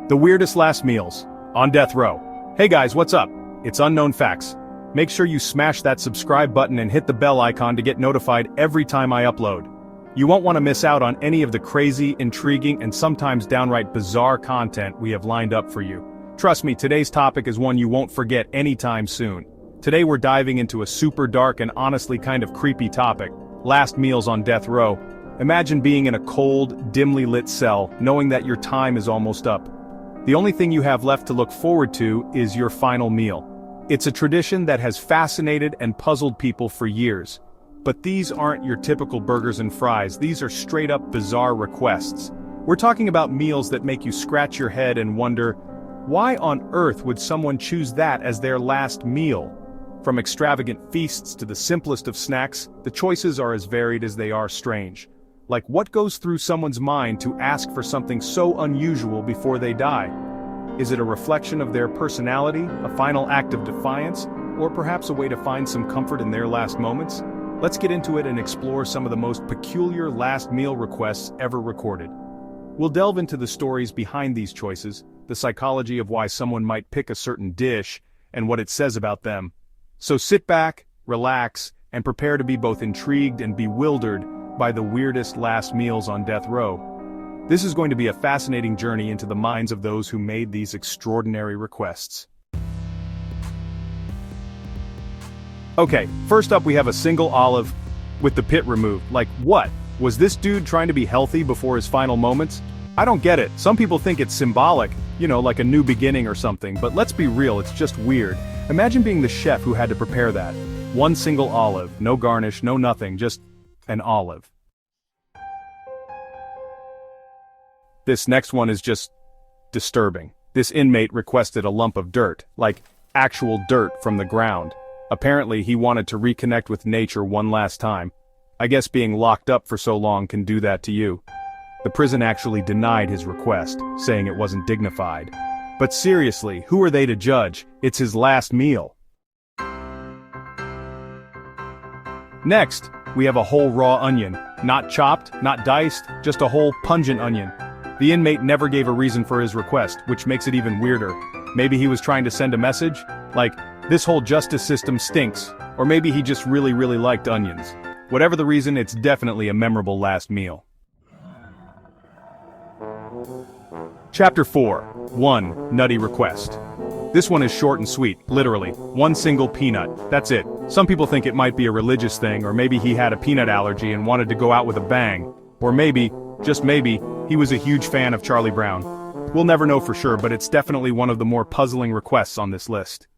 The weirdest last meals on death row. Hey guys, what's up? It's Unknown Facts. Make sure you smash that subscribe button and hit the bell icon to get notified every time I upload. You won't want to miss out on any of the crazy, intriguing, and sometimes downright bizarre content we have lined up for you. Trust me, today's topic is one you won't forget anytime soon. Today we're diving into a super dark and honestly kind of creepy topic: last meals on death row. Imagine being in a cold, dimly lit cell, knowing that your time is almost up. The only thing you have left to look forward to is your final meal. It's a tradition that has fascinated and puzzled people for years. But these aren't your typical burgers and fries, these are straight up bizarre requests. We're talking about meals that make you scratch your head and wonder, why on earth would someone choose that as their last meal? From extravagant feasts to the simplest of snacks, the choices are as varied as they are strange. Like, what goes through someone's mind to ask for something so unusual before they die? Is it a reflection of their personality, a final act of defiance, or perhaps a way to find some comfort in their last moments? Let's get into it and explore some of the most peculiar last meal requests ever recorded. We'll delve into the stories behind these choices, the psychology of why someone might pick a certain dish, and what it says about them. So sit back, relax, and prepare to be both intrigued and bewildered by the weirdest last meals on death row. This is going to be a fascinating journey into the minds of those who made these extraordinary requests. Okay, first up we have a single olive with the pit removed. Like, what? Was this dude trying to be healthy before his final moments? I don't get it. Some people think it's symbolic, like a new beginning or something, but let's be real, it's just weird. Imagine being the chef who had to prepare that. One single olive, no garnish, no nothing, just an olive. This next one is just disturbing. This inmate requested a lump of dirt, like actual dirt from the ground. Apparently he wanted to reconnect with nature one last time. I guess being locked up for so long can do that to you. The prison actually denied his request, saying it wasn't dignified. But seriously, who are they to judge? It's his last meal. Next, we have a whole raw onion. Not chopped, not diced, just a whole pungent onion. The inmate never gave a reason for his request, which makes it even weirder. Maybe he was trying to send a message? Like, this whole justice system stinks. Or maybe he just really liked onions. Whatever the reason, it's definitely a memorable last meal. Chapter 4. 1. Nutty Request. This one is short and sweet, literally. One single peanut. That's it. Some people think it might be a religious thing, or maybe he had a peanut allergy and wanted to go out with a bang. Or maybe, just maybe, he was a huge fan of Charlie Brown. We'll never know for sure, but it's definitely one of the more puzzling requests on this list.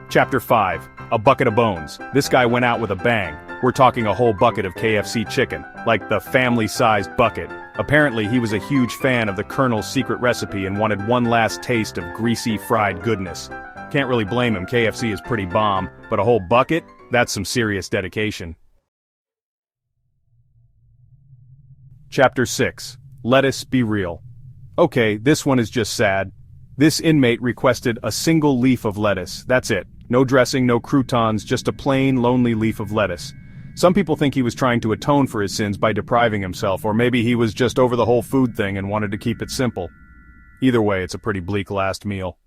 Chapter 5. A bucket of bones. This guy went out with a bang. We're talking a whole bucket of KFC chicken, like the family-sized bucket. Apparently he was a huge fan of the Colonel's secret recipe and wanted one last taste of greasy fried goodness. Can't really blame him, KFC is pretty bomb, but a whole bucket? That's some serious dedication. Chapter 6. Lettuce Be Real. Okay, this one is just sad. This inmate requested a single leaf of lettuce, that's it. No dressing, no croutons, just a plain, lonely leaf of lettuce. Some people think he was trying to atone for his sins by depriving himself, or maybe he was just over the whole food thing and wanted to keep it simple. Either way, it's a pretty bleak last meal.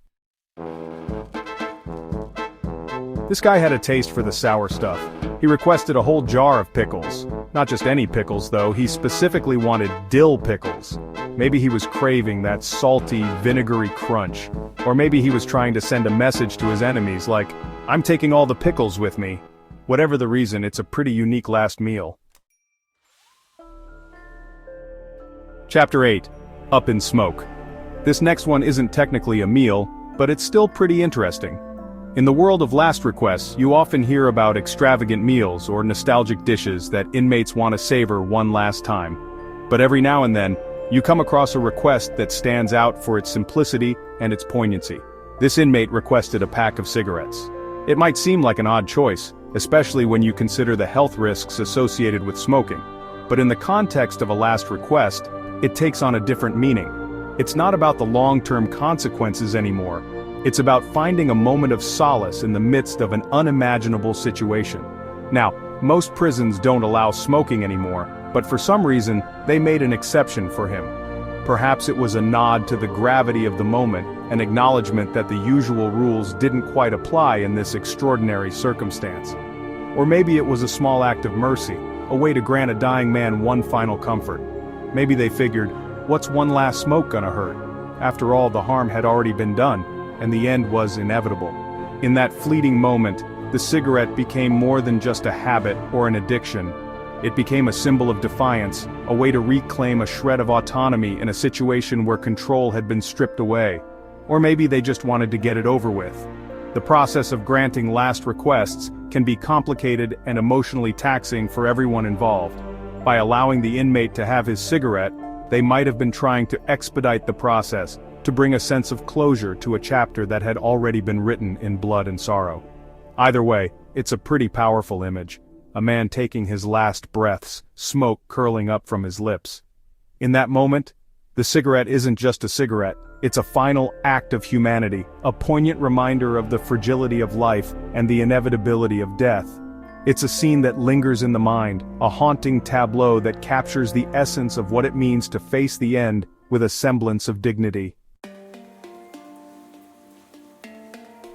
This guy had a taste for the sour stuff. He requested a whole jar of pickles. Not just any pickles though, he specifically wanted dill pickles. Maybe he was craving that salty, vinegary crunch. Or maybe he was trying to send a message to his enemies like, I'm taking all the pickles with me. Whatever the reason, it's a pretty unique last meal. Chapter 8. Up in Smoke. This next one isn't technically a meal, but it's still pretty interesting. In the world of last requests, you often hear about extravagant meals or nostalgic dishes that inmates want to savor one last time. But every now and then, you come across a request that stands out for its simplicity and its poignancy. This inmate requested a pack of cigarettes. It might seem like an odd choice, especially when you consider the health risks associated with smoking. But in the context of a last request, it takes on a different meaning. It's not about the long-term consequences anymore. It's about finding a moment of solace in the midst of an unimaginable situation. Now, most prisons don't allow smoking anymore, but for some reason, they made an exception for him. Perhaps it was a nod to the gravity of the moment, an acknowledgement that the usual rules didn't quite apply in this extraordinary circumstance. Or maybe it was a small act of mercy, a way to grant a dying man one final comfort. Maybe they figured, what's one last smoke gonna hurt? After all, the harm had already been done, and the end was inevitable. In that fleeting moment, the cigarette became more than just a habit or an addiction. It became a symbol of defiance, a way to reclaim a shred of autonomy in a situation where control had been stripped away. Or maybe they just wanted to get it over with. The process of granting last requests can be complicated and emotionally taxing for everyone involved. By allowing the inmate to have his cigarette, they might have been trying to expedite the process, to bring a sense of closure to a chapter that had already been written in blood and sorrow. Either way, it's a pretty powerful image. A man taking his last breaths, smoke curling up from his lips. In that moment, the cigarette isn't just a cigarette, it's a final act of humanity, a poignant reminder of the fragility of life and the inevitability of death. It's a scene that lingers in the mind, a haunting tableau that captures the essence of what it means to face the end with a semblance of dignity.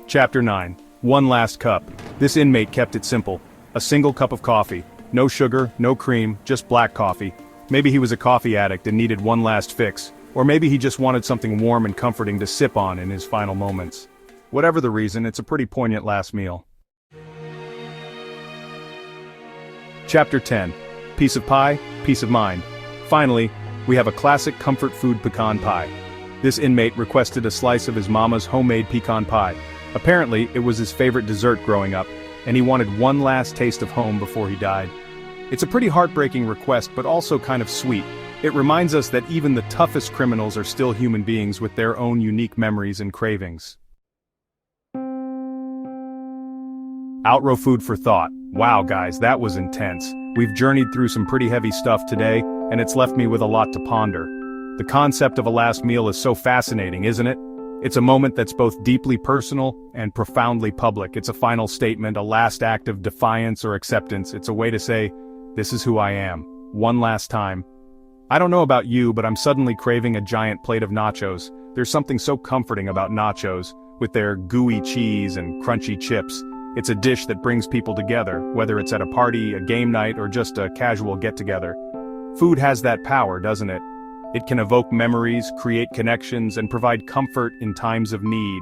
Chapter 9. One last cup. This inmate kept it simple. A single cup of coffee. No sugar, no cream, just black coffee. Maybe he was a coffee addict and needed one last fix. Or maybe he just wanted something warm and comforting to sip on in his final moments. Whatever the reason, it's a pretty poignant last meal. Chapter 10. Piece of pie, peace of mind. Finally, we have a classic comfort food pecan pie. This inmate requested a slice of his mama's homemade pecan pie. Apparently, it was his favorite dessert growing up, and he wanted one last taste of home before he died. It's a pretty heartbreaking request, but also kind of sweet. It reminds us that even the toughest criminals are still human beings with their own unique memories and cravings. Outrow food for thought. Wow guys, that was intense. We've journeyed through some pretty heavy stuff today, and it's left me with a lot to ponder. The concept of a last meal is so fascinating, isn't it? It's a moment that's both deeply personal and profoundly public. It's a final statement, a last act of defiance or acceptance. It's a way to say, this is who I am, one last time. I don't know about you, but I'm suddenly craving a giant plate of nachos. There's something so comforting about nachos, with their gooey cheese and crunchy chips. It's a dish that brings people together, whether it's at a party, a game night, or just a casual get-together. Food has that power, doesn't it? It can evoke memories, create connections, and provide comfort in times of need.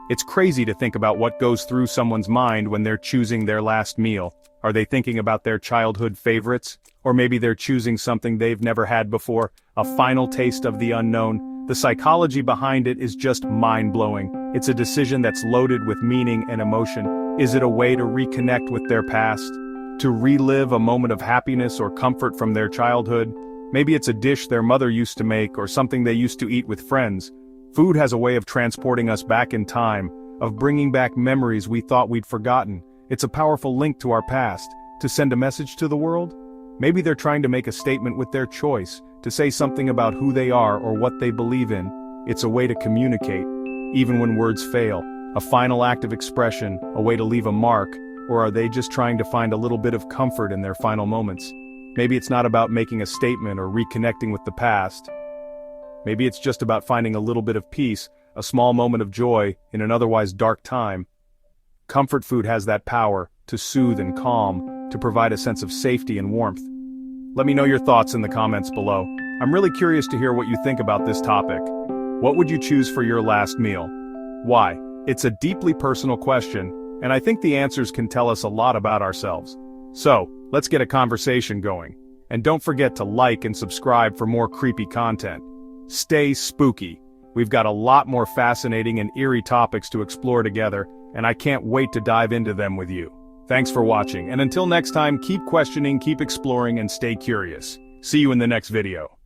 It's crazy to think about what goes through someone's mind when they're choosing their last meal. Are they thinking about their childhood favorites? Or maybe they're choosing something they've never had before, a final taste of the unknown. The psychology behind it is just mind-blowing. It's a decision that's loaded with meaning and emotion. Is it a way to reconnect with their past? To relive a moment of happiness or comfort from their childhood? Maybe it's a dish their mother used to make or something they used to eat with friends. Food has a way of transporting us back in time, of bringing back memories we thought we'd forgotten. It's a powerful link to our past. To send a message to the world? Maybe they're trying to make a statement with their choice, to say something about who they are or what they believe in. It's a way to communicate, even when words fail. A final act of expression, a way to leave a mark, or are they just trying to find a little bit of comfort in their final moments? Maybe it's not about making a statement or reconnecting with the past. Maybe it's just about finding a little bit of peace, a small moment of joy in an otherwise dark time. Comfort food has that power to soothe and calm, to provide a sense of safety and warmth. Let me know your thoughts in the comments below. I'm really curious to hear what you think about this topic. What would you choose for your last meal? Why? It's a deeply personal question, and I think the answers can tell us a lot about ourselves. So, let's get a conversation going. And don't forget to like and subscribe for more creepy content. Stay spooky. We've got a lot more fascinating and eerie topics to explore together, and I can't wait to dive into them with you. Thanks for watching, and until next time, keep questioning, keep exploring, and stay curious. See you in the next video.